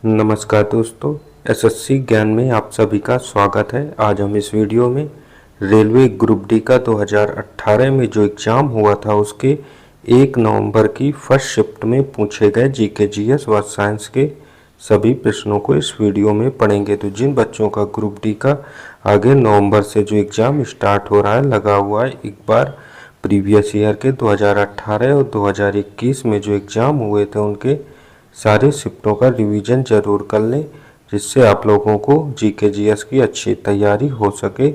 नमस्कार दोस्तों, एसएससी ज्ञान में आप सभी का स्वागत है। आज हम इस वीडियो में रेलवे ग्रुप डी का 2018 में जो एग्ज़ाम हुआ था उसके 1 नवंबर की फर्स्ट शिफ्ट में पूछे गए जीके जीएस व साइंस के सभी प्रश्नों को इस वीडियो में पढ़ेंगे। तो जिन बच्चों का ग्रुप डी का आगे नवंबर से जो एग्ज़ाम स्टार्ट हो रहा है लगा हुआ है, एक बार प्रीवियस ईयर के 2018 और 2021 में जो एग्ज़ाम हुए थे उनके सारे शिफ्टों का रिवीजन जरूर कर लें, जिससे आप लोगों को जीके जीएस की अच्छी तैयारी हो सके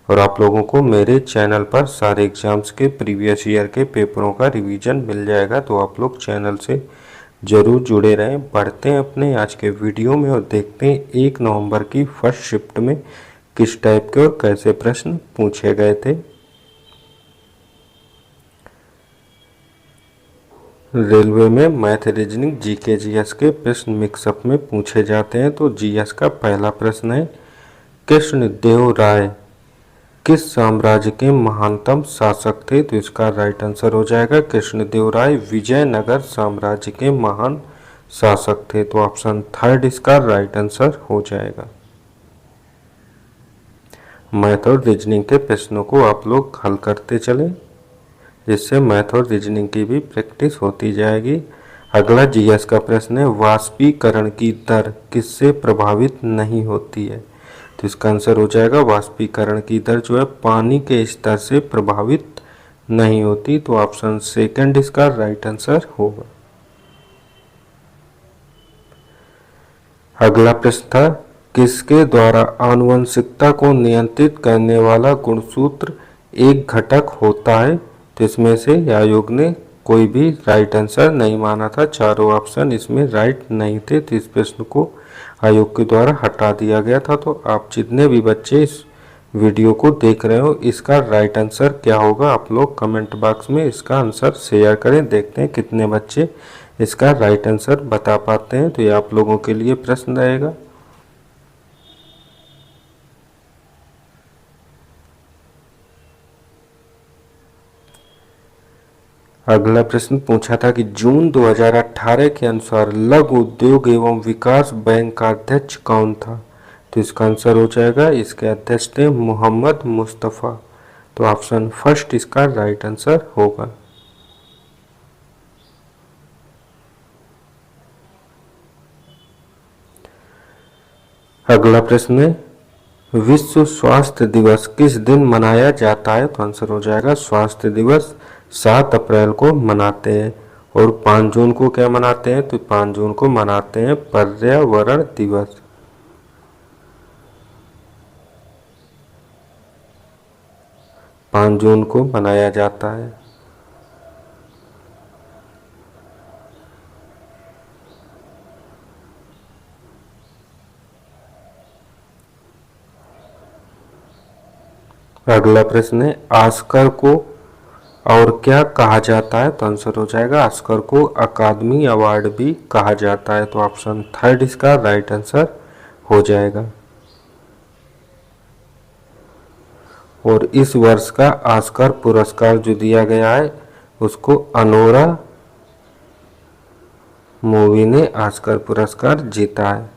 और आप लोगों को मेरे चैनल पर सारे एग्जाम्स के प्रीवियस ईयर के पेपरों का रिवीजन मिल जाएगा। तो आप लोग चैनल से ज़रूर जुड़े रहें। बढ़ते हैं अपने आज के वीडियो में और देखते हैं 1 नवंबर की फर्स्ट शिफ्ट में किस टाइप के और कैसे प्रश्न पूछे गए थे। रेलवे में मैथ, रीजनिंग, जीके जीएस के प्रश्न मिक्सअप में पूछे जाते हैं। तो जीएस का पहला प्रश्न है, कृष्णदेव राय किस साम्राज्य के महानतम शासक थे? तो इसका राइट आंसर हो जाएगा कृष्णदेव राय विजयनगर साम्राज्य के महान शासक थे। तो ऑप्शन थर्ड इसका राइट आंसर हो जाएगा। मैथ और रीजनिंग के प्रश्नों को आप लोग हल करते चलें, जिससे मैथ और रीजनिंग की भी प्रैक्टिस होती जाएगी। अगला जीएस का प्रश्न है, वाष्पीकरण की दर किससे प्रभावित नहीं होती है? तो इसका आंसर हो जाएगा वाष्पीकरण की दर जो है पानी के स्तर से प्रभावित नहीं होती। तो ऑप्शन सेकंड इसका राइट आंसर होगा। अगला प्रश्न था, किसके द्वारा आनुवंशिकता को नियंत्रित करने वाला गुणसूत्र एक घटक होता है? तो इसमें से आयोग ने कोई भी राइट आंसर नहीं माना था, चारों ऑप्शन इसमें राइट नहीं थे। तो इस प्रश्न को आयोग के द्वारा हटा दिया गया था। तो आप जितने भी बच्चे इस वीडियो को देख रहे हो, इसका राइट आंसर क्या होगा आप लोग कमेंट बॉक्स में इसका आंसर शेयर करें। देखते हैं कितने बच्चे इसका राइट आंसर बता पाते हैं। तो ये आप लोगों के लिए प्रश्न रहेगा। अगला प्रश्न पूछा था कि जून 2018 के अनुसार लघु उद्योग एवं विकास बैंक का अध्यक्ष कौन था? तो इसका आंसर हो जाएगा, इसके अध्यक्ष थे मोहम्मद मुस्तफ़ा। तो ऑप्शन फर्स्ट इसका राइट आंसर होगा। अगला प्रश्न है, विश्व स्वास्थ्य दिवस किस दिन मनाया जाता है? तो आंसर हो जाएगा स्वास्थ्य दिवस 7 अप्रैल को मनाते हैं। और 5 जून को क्या मनाते हैं? तो 5 जून को मनाते हैं पर्यावरण दिवस। पाँच जून को मनाया जाता है। अगला प्रश्न है, ऑस्कर को और क्या कहा जाता है? तो आंसर हो जाएगा ऑस्कर को अकादमी अवार्ड भी कहा जाता है। तो ऑप्शन थर्ड इसका राइट आंसर हो जाएगा। और इस वर्ष का ऑस्कर पुरस्कार जो दिया गया है उसको अनोरा मूवी ने ऑस्कर पुरस्कार जीता है।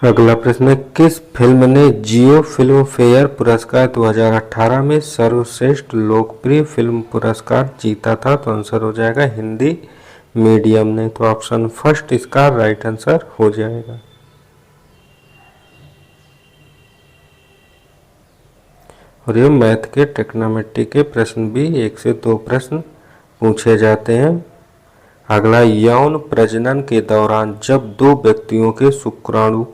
अगला प्रश्न है, किस फिल्म ने जियो फिल्म फेयर पुरस्कार 2018 में सर्वश्रेष्ठ लोकप्रिय फिल्म पुरस्कार जीता था? तो आंसर हो जाएगा हिंदी मीडियम ने। तो ऑप्शन फर्स्ट इसका राइट आंसर हो जाएगा। और ये मैथ के ट्रिग्नोमेट्री के प्रश्न भी 1 से 2 प्रश्न पूछे जाते हैं। अगला, यौन प्रजनन के दौरान जब 2 व्यक्तियों के शुक्राणु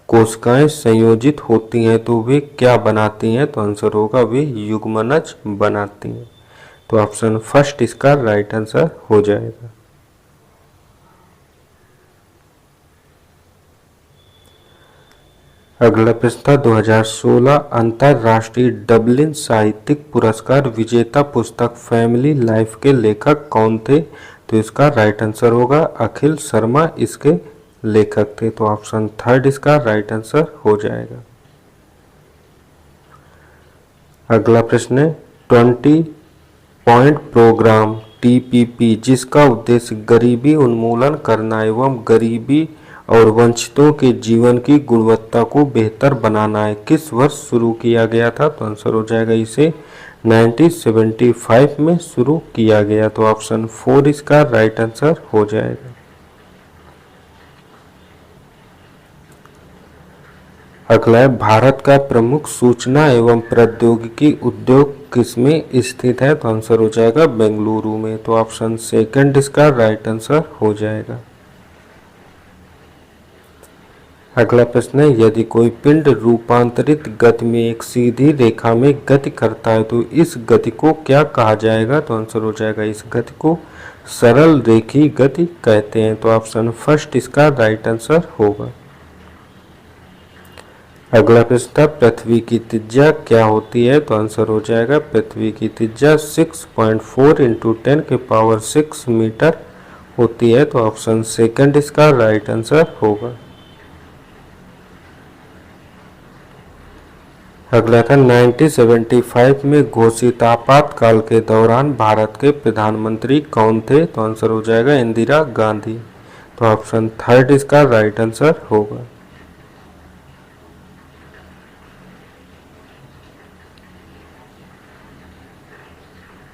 कोशिकाएं संयोजित होती हैं तो वे क्या बनाती हैं? तो आंसर होगा वे युग्मनज बनाती हैं। तो ऑप्शन फर्स्ट इसका राइट आंसर हो जाएगा। अगला प्रश्न था, 2016 अंतरराष्ट्रीय डबलिन साहित्यिक पुरस्कार विजेता पुस्तक फैमिली लाइफ के लेखक कौन थे? तो इसका राइट आंसर होगा अखिल शर्मा इसके लेखक थे। तो ऑप्शन थर्ड इसका राइट आंसर हो जाएगा। अगला प्रश्न है 20 पॉइंट प्रोग्राम टीपीपी जिसका उद्देश्य गरीबी उन्मूलन करना एवं गरीबी और वंचितों के जीवन की गुणवत्ता को बेहतर बनाना है, किस वर्ष शुरू किया गया था? तो आंसर हो जाएगा इसे 1975 में शुरू किया गया। तो ऑप्शन 4 इसका राइट आंसर हो जाएगा। अगला है भारत का प्रमुख सूचना एवं प्रौद्योगिकी उद्योग किसमें स्थित है? तो आंसर हो जाएगा बेंगलुरु में। तो ऑप्शन सेकंड इसका राइट आंसर हो जाएगा। अगला प्रश्न है यदि कोई पिंड रूपांतरित गति में एक सीधी रेखा में गति करता है तो इस गति को क्या कहा जाएगा? तो आंसर हो जाएगा इस गति को सरल रेखीय गति कहते हैं। तो ऑप्शन फर्स्ट इसका राइट आंसर होगा। अगला प्रश्न था पृथ्वी की त्रिज्या क्या होती है? तो आंसर हो जाएगा पृथ्वी की त्रिज्या 6.4 × 10⁶ मीटर होती है। तो ऑप्शन सेकंड इसका राइट आंसर होगा। अगला था 1975 में घोषित आपातकाल के दौरान भारत के प्रधानमंत्री कौन थे? तो आंसर हो जाएगा इंदिरा गांधी। तो ऑप्शन थर्ड इसका राइट आंसर होगा।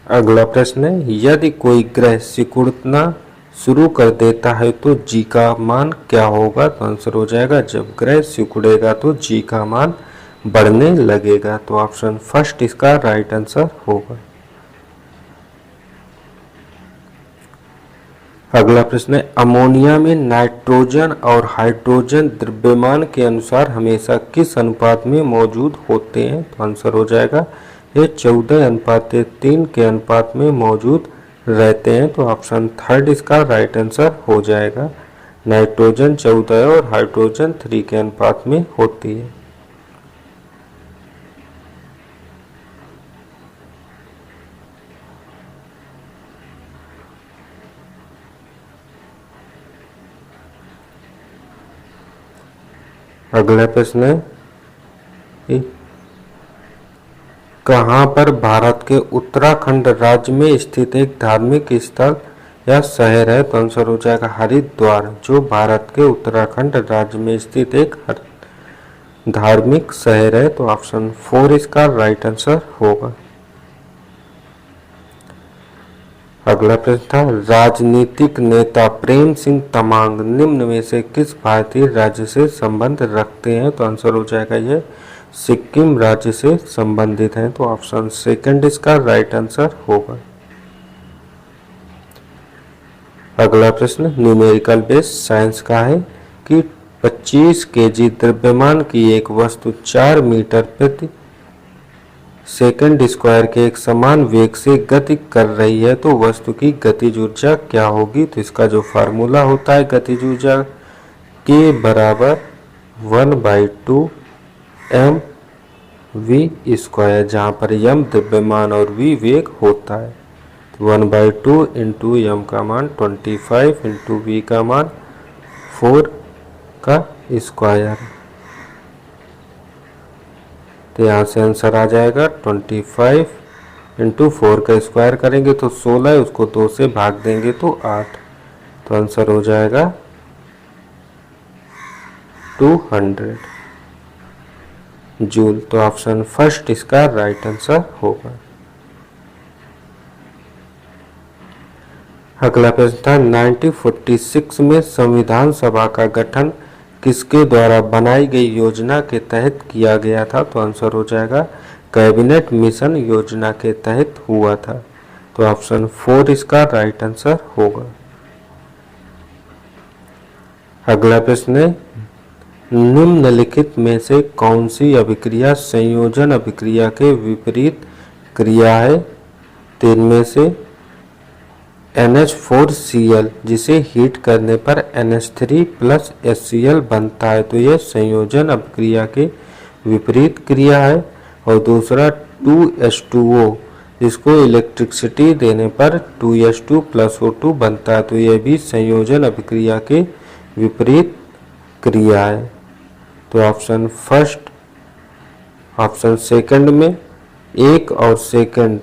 अगला प्रश्न है यदि कोई ग्रह सिकुड़ना शुरू कर देता है तो जी का मान क्या होगा? तो आंसर हो जाएगा जब ग्रह सिकुड़ेगा तो जी का मान बढ़ने लगेगा। तो ऑप्शन फर्स्ट इसका राइट आंसर होगा। अगला प्रश्न है अमोनिया में नाइट्रोजन और हाइड्रोजन द्रव्यमान के अनुसार हमेशा किस अनुपात में मौजूद होते हैं? तो आंसर हो जाएगा ये 14:3 के अनुपात में मौजूद रहते हैं। तो ऑप्शन थर्ड इसका राइट आंसर हो जाएगा। नाइट्रोजन 14 और हाइड्रोजन 3 के अनुपात में होती है। अगला प्रश्न है कहाँ पर भारत के उत्तराखंड राज्य में स्थित एक धार्मिक स्थल या शहर है? तो आंसर हो जाएगा हरिद्वार जो भारत के उत्तराखंड राज्य में स्थित एक धार्मिक शहर है। तो ऑप्शन 4 इसका राइट आंसर होगा। अगला प्रश्न था राजनीतिक नेता प्रेम सिंह तमांग निम्न में से किस भारतीय राज्य से संबंध रखते हैं? तो आंसर हो जाएगा ये सिक्किम राज्य से संबंधित हैं। तो ऑप्शन सेकंड इसका राइट आंसर होगा। अगला प्रश्न न्यूमेरिकल बेस साइंस का है कि 25 केजी द्रव्यमान की एक वस्तु 4 मीटर प्रति सेकंड स्क्वायर के एक समान वेग से गति कर रही है तो वस्तु की गतिज ऊर्जा क्या होगी? तो इसका जो फार्मूला होता है गतिज ऊर्जा के बराबर 1/2 mv², जहाँ पर m द्रव्यमान और v वेग होता है। तो 1/2 × m का मान 25 × v का मान 4 का स्क्वायर। तो यहाँ से आंसर आ जाएगा 25 × 4 का स्क्वायर करेंगे तो 16 है, उसको 2 से भाग देंगे तो 8। तो आंसर हो जाएगा 200 जूल। तो ऑप्शन फर्स्ट इसका राइट आंसर होगा। अगला प्रश्न था 1946 में संविधान सभा का गठन किसके द्वारा बनाई गई योजना के तहत किया गया था? तो आंसर हो जाएगा कैबिनेट मिशन योजना के तहत हुआ था। तो ऑप्शन 4 इसका राइट आंसर होगा। अगला प्रश्न है निम्नलिखित में से कौन सी अभिक्रिया संयोजन अभिक्रिया के विपरीत क्रिया है? तो इनमें से NH4Cl जिसे हीट करने पर NH3 + HCl बनता है तो यह संयोजन अभिक्रिया के विपरीत क्रिया है। और दूसरा 2H2O जिसको इलेक्ट्रिसिटी देने पर 2H2 + O2 बनता है तो यह भी संयोजन अभिक्रिया के विपरीत क्रियाएं। तो ऑप्शन फर्स्ट, ऑप्शन सेकंड में एक और सेकंड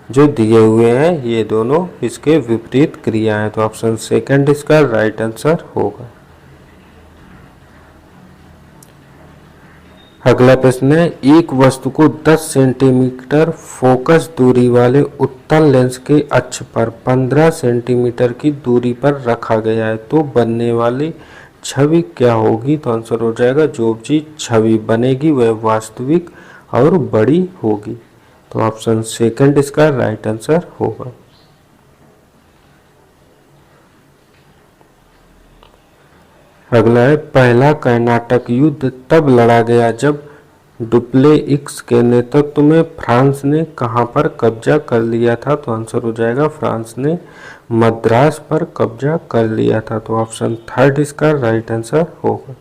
जो दिए हुए हैं ये दोनों इसके विपरीत क्रिया हैं। तो ऑप्शन सेकंड इसका राइट आंसर होगा। अगला प्रश्न है, एक वस्तु को 10 सेंटीमीटर फोकस दूरी वाले उत्तल लेंस के अक्ष पर 15 सेंटीमीटर की दूरी पर रखा गया है, तो बनने वाली छवि क्या होगी? तो आंसर हो जाएगा, जो चीज छवि बनेगी वह वास्तविक और बड़ी होगी। तो ऑप्शन सेकंड इसका राइट आंसर होगा। अगला है, पहला कर्नाटक युद्ध तब लड़ा गया जब डुप्लेइक्स के नेतृत्व में फ्रांस ने कहां पर कब्जा कर लिया था? तो आंसर हो जाएगा, फ्रांस ने मद्रास पर कब्जा कर लिया था। तो ऑप्शन थर्ड इसका राइट आंसर होगा।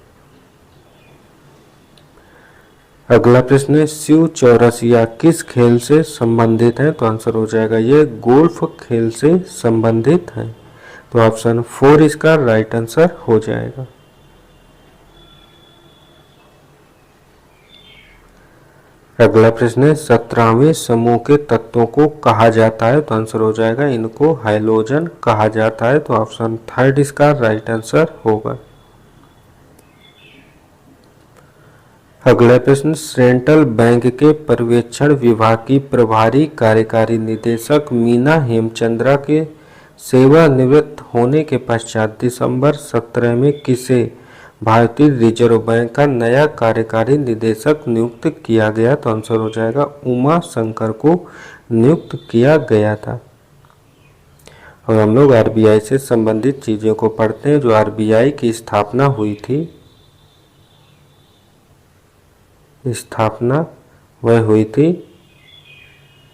अगला प्रश्न है, शिव चौरसिया किस खेल से संबंधित है? तो आंसर हो जाएगा, ये गोल्फ खेल से संबंधित है। तो ऑप्शन 4 इसका राइट आंसर हो जाएगा। अगला प्रश्न है, 17वें समूह के तत्वों को कहा जाता है? तो आंसर हो जाएगा, इनको हाइलोजन कहा जाता है। तो ऑप्शन थर्ड इसका राइट आंसर होगा। अगला प्रश्न, सेंट्रल बैंक के पर्यवेक्षण विभाग की प्रभारी कार्यकारी निदेशक मीना हेमचंद्रा के सेवानिवृत्त होने के पश्चात दिसंबर 17 में किसे भारतीय रिजर्व बैंक का नया कार्यकारी निदेशक नियुक्त किया गया? तो आंसर हो जाएगा, उमा शंकर को नियुक्त किया गया था। और हम लोग आरबीआई से संबंधित चीजों को पढ़ते हैं। जो आरबीआई की स्थापना हुई थी, स्थापना वह हुई थी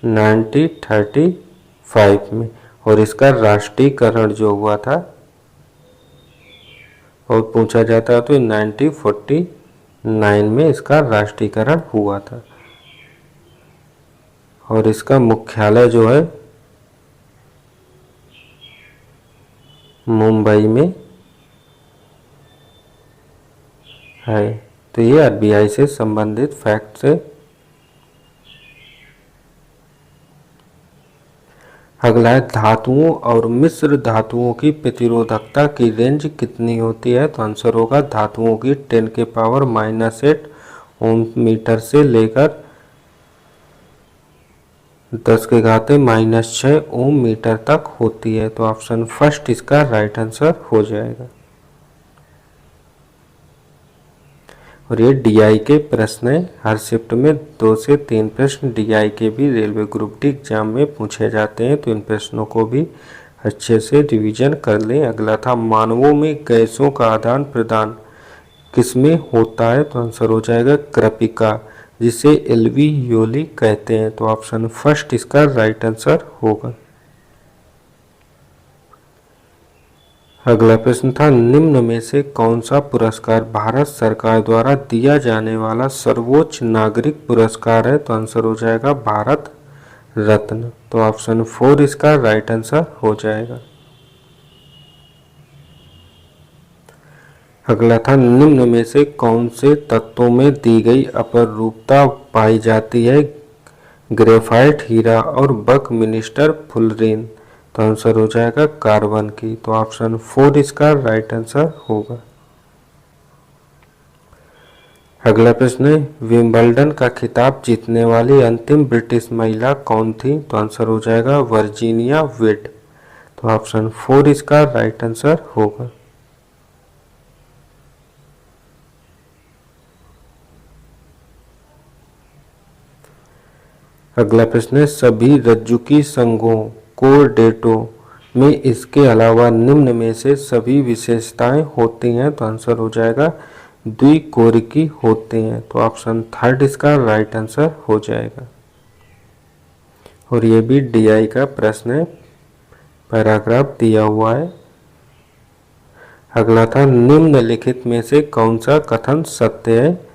1935 में, और इसका राष्ट्रीयकरण जो हुआ था और पूछा जाता है तो 1949 में इसका राष्ट्रीयकरण हुआ था। और इसका मुख्यालय जो है मुंबई में है। तो ये आरबीआई से संबंधित फैक्ट है। अगला है, धातुओं और मिश्र धातुओं की प्रतिरोधकता की रेंज कितनी होती है? तो आंसर होगा, धातुओं की 10⁻⁸ ओम मीटर से लेकर 10⁻⁻6 ओम मीटर तक होती है। तो ऑप्शन फर्स्ट इसका राइट आंसर हो जाएगा। और ये डीआई के प्रश्न है। हर शिफ्ट में 2 से 3 प्रश्न डीआई के भी रेलवे ग्रुप डी एग्जाम में पूछे जाते हैं, तो इन प्रश्नों को भी अच्छे से रिवीजन कर लें। अगला था, मानवों में गैसों का आदान प्रदान किसमें होता है? तो आंसर हो जाएगा, कृपिका, जिसे एल्वियोली कहते हैं। तो ऑप्शन फर्स्ट इसका राइट आंसर होगा। अगला प्रश्न था, निम्न में से कौन सा पुरस्कार भारत सरकार द्वारा दिया जाने वाला सर्वोच्च नागरिक पुरस्कार है? तो आंसर हो जाएगा, भारत रत्न। तो ऑप्शन 4 इसका राइट आंसर हो जाएगा। अगला था, निम्न में से कौन से तत्वों में दी गई अपरूपता पाई जाती है? ग्रेफाइट, हीरा और बकमिनिस्टर फुलरीन। तो आंसर हो जाएगा, कार्बन की। तो ऑप्शन 4 इसका राइट आंसर होगा। अगला प्रश्न है, विंबलडन का खिताब जीतने वाली अंतिम ब्रिटिश महिला कौन थी? तो आंसर हो जाएगा, वर्जीनिया वेड। तो ऑप्शन 4 इसका राइट आंसर होगा। अगला प्रश्न है, सभी रज्जुकी संघों कोरडेटो में इसके अलावा निम्न में से सभी विशेषताएं होती हैं? तो आंसर हो जाएगा, द्विकोरिकी होते हैं। तो ऑप्शन थर्ड इसका राइट आंसर हो जाएगा। और ये भी डीआई का प्रश्न है, पैराग्राफ दिया हुआ है। अगला था, निम्नलिखित में से कौन सा कथन सत्य है?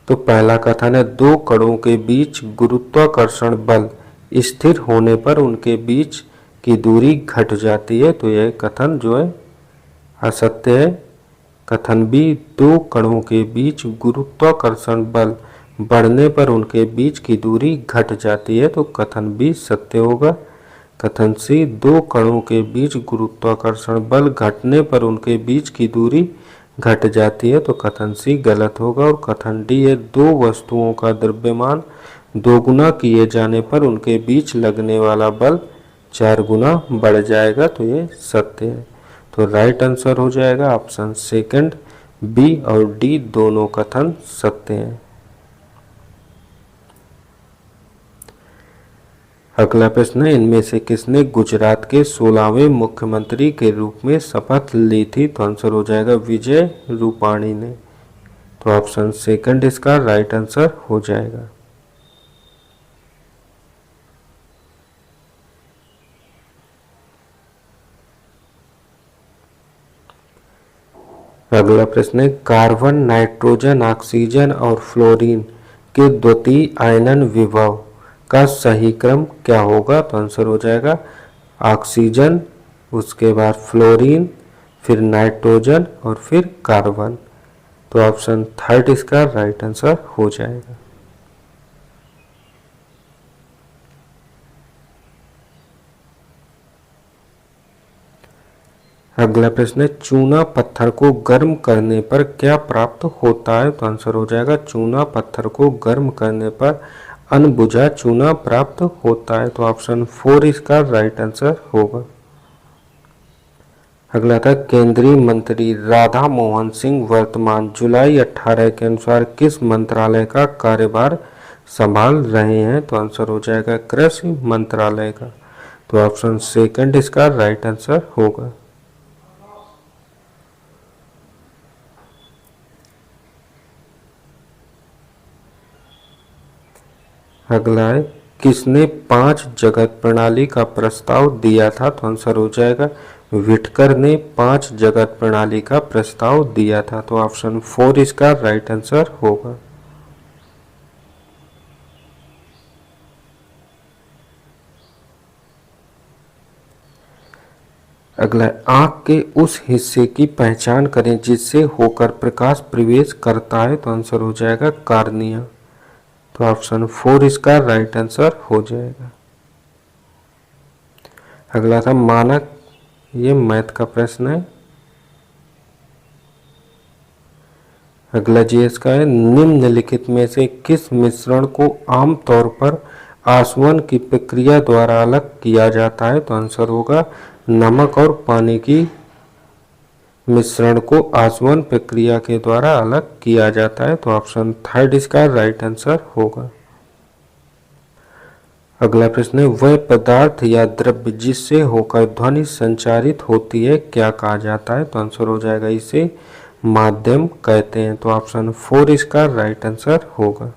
तो पहला कथन है, 2 कणों के बीच गुरुत्वाकर्षण बल स्थिर होने पर उनके बीच की दूरी घट जाती है। तो यह कथन जो है असत्य है। कथन बी, दो कणों के बीच गुरुत्वाकर्षण बल बढ़ने पर उनके बीच की दूरी घट जाती है, तो कथन बी सत्य होगा। कथन सी, दो कणों के बीच गुरुत्वाकर्षण बल घटने पर उनके बीच की दूरी घट जाती है, तो कथन सी गलत होगा। और कथन डी है, दो वस्तुओं का द्रव्यमान दोगुना किए जाने पर उनके बीच लगने वाला बल 4 गुना बढ़ जाएगा, तो ये सत्य है। तो राइट आंसर हो जाएगा ऑप्शन सेकंड, बी और डी दोनों कथन सत्य हैं। अगला प्रश्न है, इनमें से किसने गुजरात के 16वें मुख्यमंत्री के रूप में शपथ ली थी? तो आंसर हो जाएगा विजय रूपाणी ने। तो ऑप्शन सेकंड इसका राइट आंसर हो जाएगा। अगला प्रश्न है, कार्बन, नाइट्रोजन, ऑक्सीजन और फ्लोरीन के द्वितीय आयनन विभव का सही क्रम क्या होगा? तो आंसर हो जाएगा ऑक्सीजन, उसके बाद फ्लोरीन, फिर नाइट्रोजन और फिर कार्बन। तो ऑप्शन थर्ड इसका राइट आंसर हो जाएगा। अगला प्रश्न है, चूना पत्थर को गर्म करने पर क्या प्राप्त होता है? तो आंसर हो जाएगा चूना पत्थर को गर्म करने पर अनबुझा चूना प्राप्त होता है। तो ऑप्शन 4 इसका राइट आंसर होगा। अगला था, केंद्रीय मंत्री राधा मोहन सिंह वर्तमान जुलाई 18 के अनुसार किस मंत्रालय का कार्यभार संभाल रहे हैं? तो आंसर हो जाएगा कृषि मंत्रालय का। तो ऑप्शन सेकंड इसका राइट आंसर होगा। अगला है, किसने 5 जगत प्रणाली का प्रस्ताव दिया था? तो आंसर हो जाएगा विटकर ने 5 जगत प्रणाली का प्रस्ताव दिया था। तो ऑप्शन 4 इसका राइट आंसर होगा। अगला, आंख के उस हिस्से की पहचान करें जिससे होकर प्रकाश प्रवेश करता है। तो आंसर हो जाएगा कार्निया। तो ऑप्शन 4 इसका राइट आंसर हो जाएगा। अगला था, मानक, ये मैथ का प्रश्न है। अगला जीएस का है, निम्नलिखित में से किस मिश्रण को आमतौर पर आसवन की प्रक्रिया द्वारा अलग किया जाता है? तो आंसर होगा नमक और पानी की मिश्रण को आसवन प्रक्रिया के द्वारा अलग किया जाता है। तो ऑप्शन थर्ड इसका राइट आंसर होगा। अगला प्रश्न है, वह पदार्थ या द्रव्य जिससे होकर ध्वनि संचारित होती है क्या कहा जाता है? तो आंसर हो जाएगा इसे माध्यम कहते हैं। तो ऑप्शन 4 इसका राइट आंसर होगा।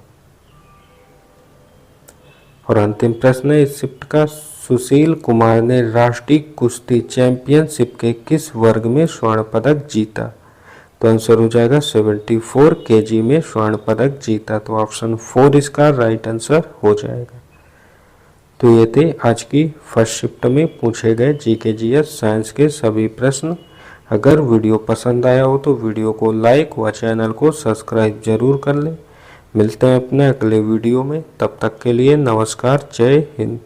और अंतिम प्रश्न है इस शिफ्ट का, सुशील कुमार ने राष्ट्रीय कुश्ती चैंपियनशिप के किस वर्ग में स्वर्ण पदक जीता? तो आंसर हो जाएगा 74 केजी में स्वर्ण पदक जीता। तो ऑप्शन 4 इसका राइट आंसर हो जाएगा। तो ये थे आज की फर्स्ट शिफ्ट में पूछे गए जीके जीएस साइंस के सभी प्रश्न। अगर वीडियो पसंद आया हो तो वीडियो को लाइक व चैनल को सब्सक्राइब जरूर कर लें। मिलते हैं अपने अगले वीडियो में, तब तक के लिए नमस्कार, जय हिंद।